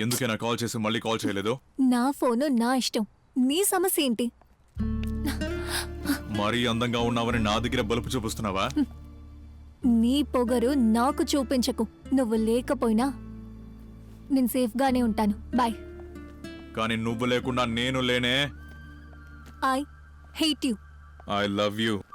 ఎందుకైనా కాల్ చేసి మళ్ళీ కాల్ చేయలేదు? నా ఫోను నా ఇష్టం, నీ సమస్య ఏంటి? మరీ అందంగా ఉన్నావని నా దగ్గర బలుపు చూపిస్తున్నావా? నీ పొగరు నాకు చూపించకు. నువ్వు లేకపోయినా నేను సేఫ్గానే ఉంటాను. బాయ్. కానీ నువ్వు లేకుండా నేను లేనే. I hate you. I love you.